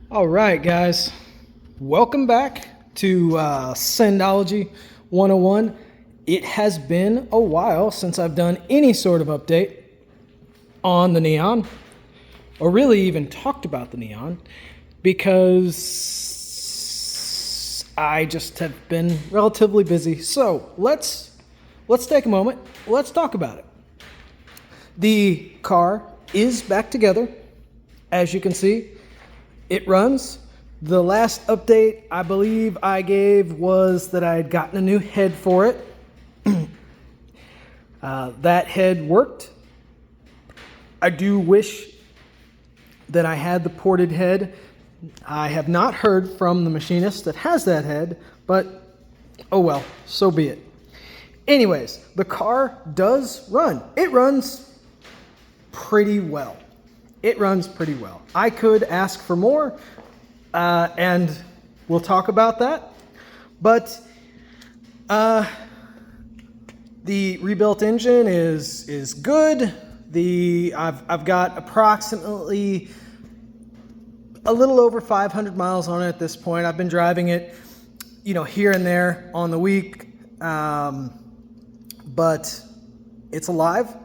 All right, guys. Welcome back to Sendology 101. It has been a while since I've done any sort of update on the Neon, or really even talked about the Neon, because I just have been relatively busy. So let's take a moment. Let's talk about it. The car is back together, as you can see. It runs. The last update I believe I gave was that I had gotten a new head for it. That head worked. I do wish that I had the ported head. I have not heard from the machinist that has that head, but oh well, so be it. Anyways, the car does run. It runs pretty well. It runs pretty well. I could ask for more, and we'll talk about that. But the rebuilt engine is good. I've got approximately a little over 500 miles on it at this point. I've been driving it, here and there on the week, but it's alive.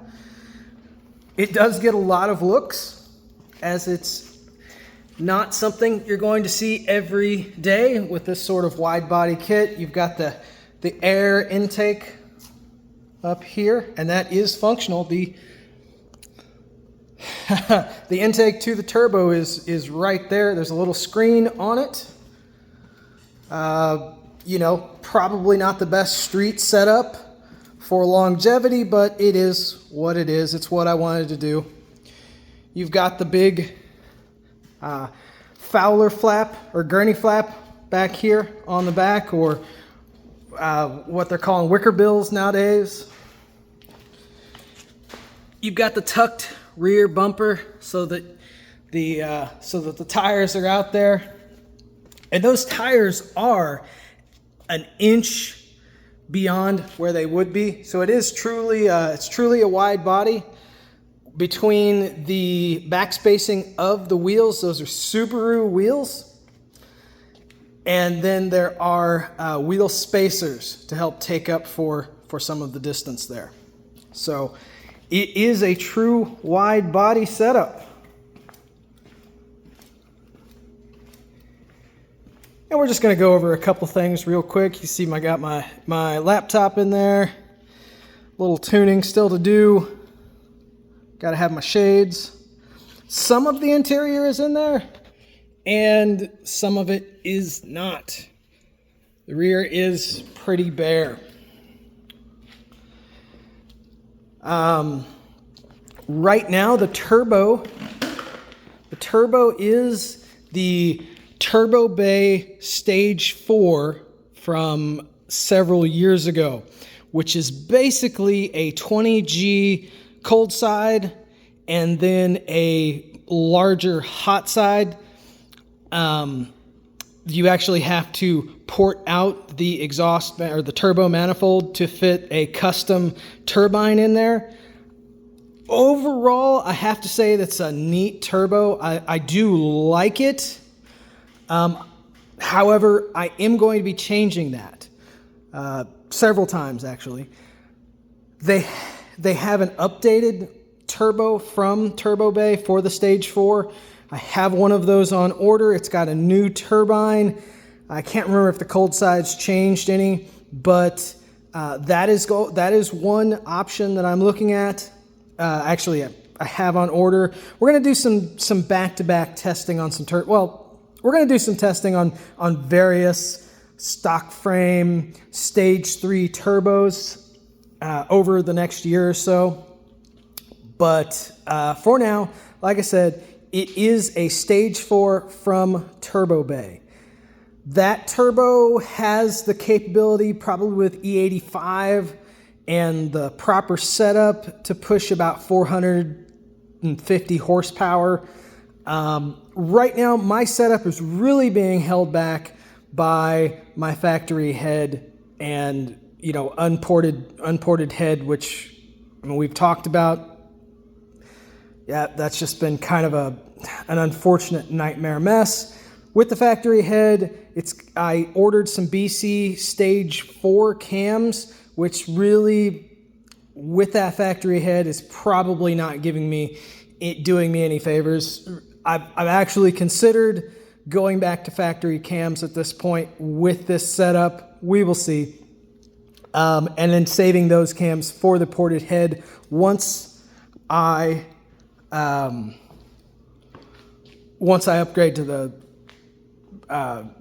It does get a lot of looks, as it's not something you're going to see every day with this sort of wide body kit. You've got the air intake up here, and that is functional. The the intake to the turbo is right there. There's a little screen on it. Probably not the best street setup for longevity, but it is what it is. It's what I wanted to do. You've got the big Fowler flap or gurney flap back here on the back, or what they're calling wicker bills nowadays. You've got the tucked rear bumper so that the tires are out there, and those tires are an inch beyond where they would be. So it is truly a wide body. Between the back spacing of the wheels, those are Subaru wheels, and then there are wheel spacers to help take up for some of the distance there. So it is a true wide body setup. And we're just going to go over a couple things real quick. You see I got my laptop in there. A little tuning still to do. Got to have my shades. Some of the interior is in there, and some of it is not. The rear is pretty bare. Right now, the turbo is the Turbo Bay Stage 4 from several years ago, which is basically a 20G cold side and then a larger hot side. You actually have to port out the exhaust or the turbo manifold to fit a custom turbine in there. Overall, I have to say that's a neat turbo. I do like it. However, I am going to be changing that several times, actually. They have an updated turbo from Turbo Bay for the Stage 4. I have one of those on order. It's got a new turbine. I can't remember if the cold side's changed any, but that is one option that I'm looking at. Actually, I have on order. We're going to do some back-to-back testing on some we're going to do some testing on various stock frame Stage 3 turbos over the next year or so. But for now, like I said, it is a Stage 4 from Turbo Bay. That turbo has the capability, probably with E85 and the proper setup, to push about 450 horsepower. Right now, my setup is really being held back by my factory head and unported head, which we've talked about. Yeah, that's just been kind of an unfortunate nightmare mess. With the factory head, I ordered some BC Stage 4 cams, which really, with that factory head, is probably not doing me any favors. I've actually considered going back to factory cams at this point with this setup. We will see. And then saving those cams for the ported head once I upgrade to the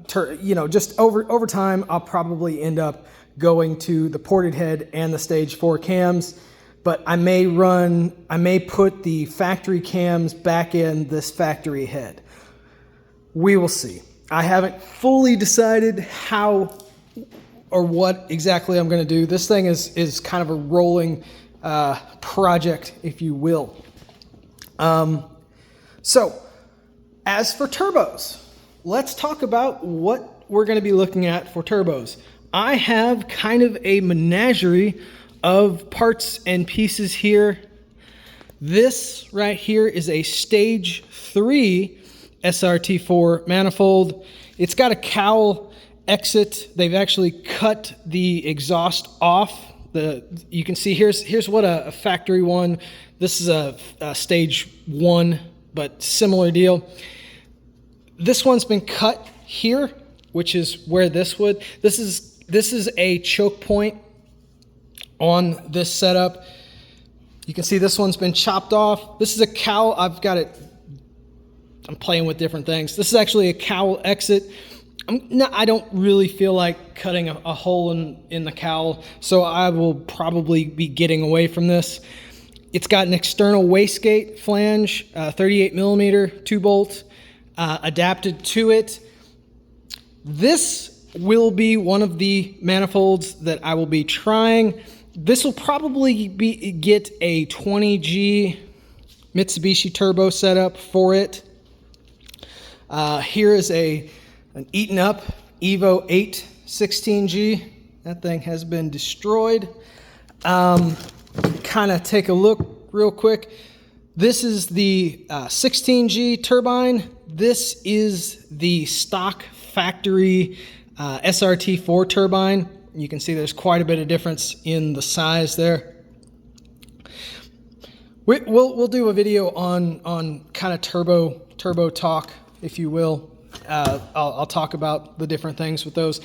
just over time, I'll probably end up going to the ported head and the Stage 4 cams, but I may put the factory cams back in this factory head. We will see. I haven't fully decided how or what exactly I'm going to do. This thing is kind of a rolling project, if you will. So as for turbos, let's talk about what we're going to be looking at for turbos. I have kind of a menagerie of parts and pieces here. This right here is a Stage 3 SRT4 manifold. It's got a cowl exit. They've actually cut the exhaust off. You can see here's what a factory one. This is a Stage 1, but similar deal. This one's been cut here, which is where this would. This is a choke point on this setup. You can see this one's been chopped off. This is a cowl. I'm playing with different things. This is actually a cowl exit. I don't really feel like cutting a hole in the cowl, so I will probably be getting away from this. It's got an external wastegate flange, 38 millimeter 2-bolt, adapted to it. This will be one of the manifolds that I will be trying. This will probably get a 20G Mitsubishi turbo setup for it. Here is an eaten up Evo 8 16G. That thing has been destroyed. Kind of take a look real quick. This is the 16G turbine. This is the stock factory SRT4 turbine. You can see there's quite a bit of difference in the size there. We'll do a video on kind of turbo talk, if you will. I'll talk about the different things with those.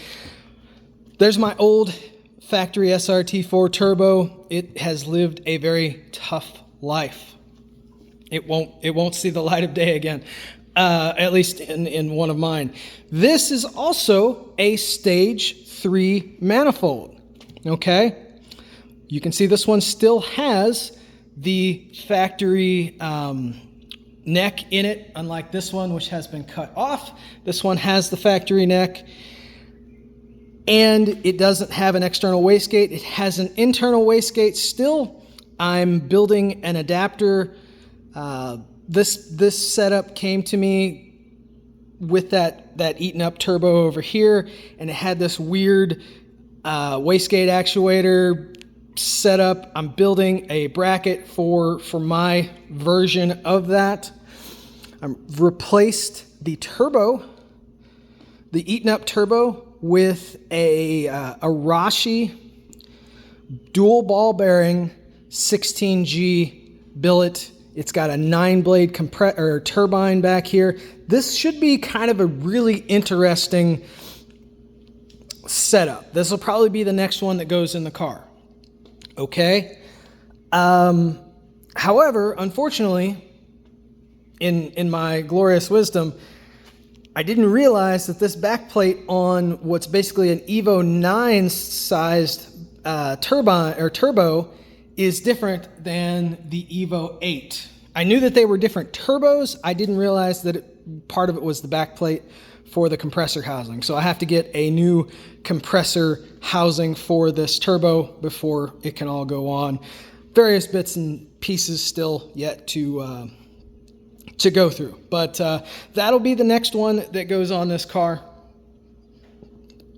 There's my old factory SRT4 turbo. It has lived a very tough life. It won't see the light of day again, at least in one of mine. This is also a Stage 3 manifold, okay? You can see this one still has the factory neck in it, unlike this one, which has been cut off. This one has the factory neck, and it doesn't have an external wastegate. It has an internal wastegate still. I'm building an adapter. This setup came to me with that eaten up turbo over here, and it had this weird wastegate actuator setup. I'm building a bracket for my version of that. I've replaced the turbo, the eaten up turbo, with a Arashi dual ball bearing 16G billet. It's got a 9-blade turbine back here. This should be kind of a really interesting setup. This will probably be the next one that goes in the car. Okay? However, unfortunately, in my glorious wisdom, I didn't realize that this backplate on what's basically an Evo 9 sized turbo is different than the Evo 8. I knew that they were different turbos. I didn't realize that part of it was the backplate for the compressor housing. So I have to get a new compressor housing for this turbo before it can all go on. Various bits and pieces still yet to go through. But that'll be the next one that goes on this car,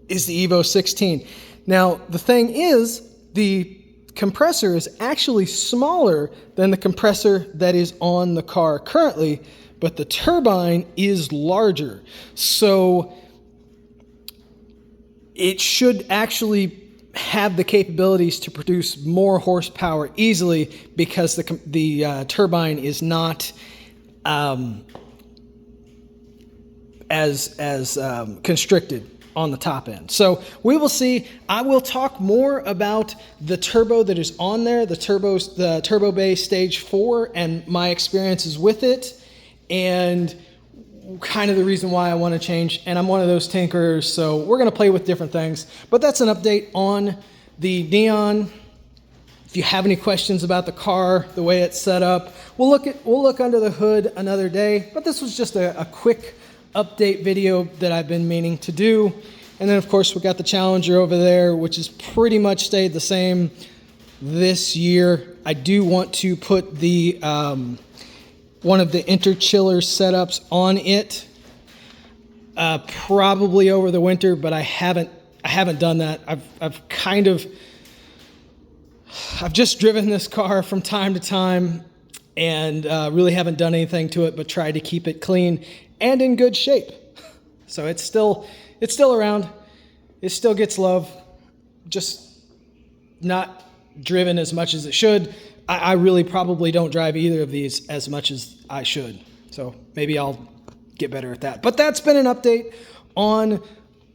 is the Evo 16. Now, the thing is, the compressor is actually smaller than the compressor that is on the car currently, but the turbine is larger. So it should actually have the capabilities to produce more horsepower easily because the turbine is not as constricted on the top end. So we will see. I will talk more about the turbo that is on there, the Turbo Bay Stage 4, and my experiences with it, and kind of the reason why I want to change. And I'm one of those tinkerers, so we're going to play with different things. But that's an update on the Neon. If you have any questions about the car, the way it's set up, we'll look under the hood another day. But this was just a quick update video that I've been meaning to do. And then of course we got the Challenger over there, which has pretty much stayed the same this year. I do want to put the one of the interchiller setups on it probably over the winter, but I haven't done that. I've just driven this car from time to time and really haven't done anything to it but tried to keep it clean and in good shape. So it's still around. It still gets love, just not driven as much as it should. I really probably don't drive either of these as much as I should. So maybe I'll get better at that. But that's been an update on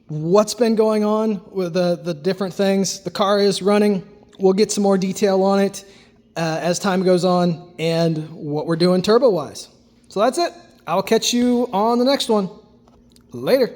what's been going on with the different things. The car is running. We'll get some more detail on it as time goes on and what we're doing turbo-wise. So that's it. I'll catch you on the next one. Later.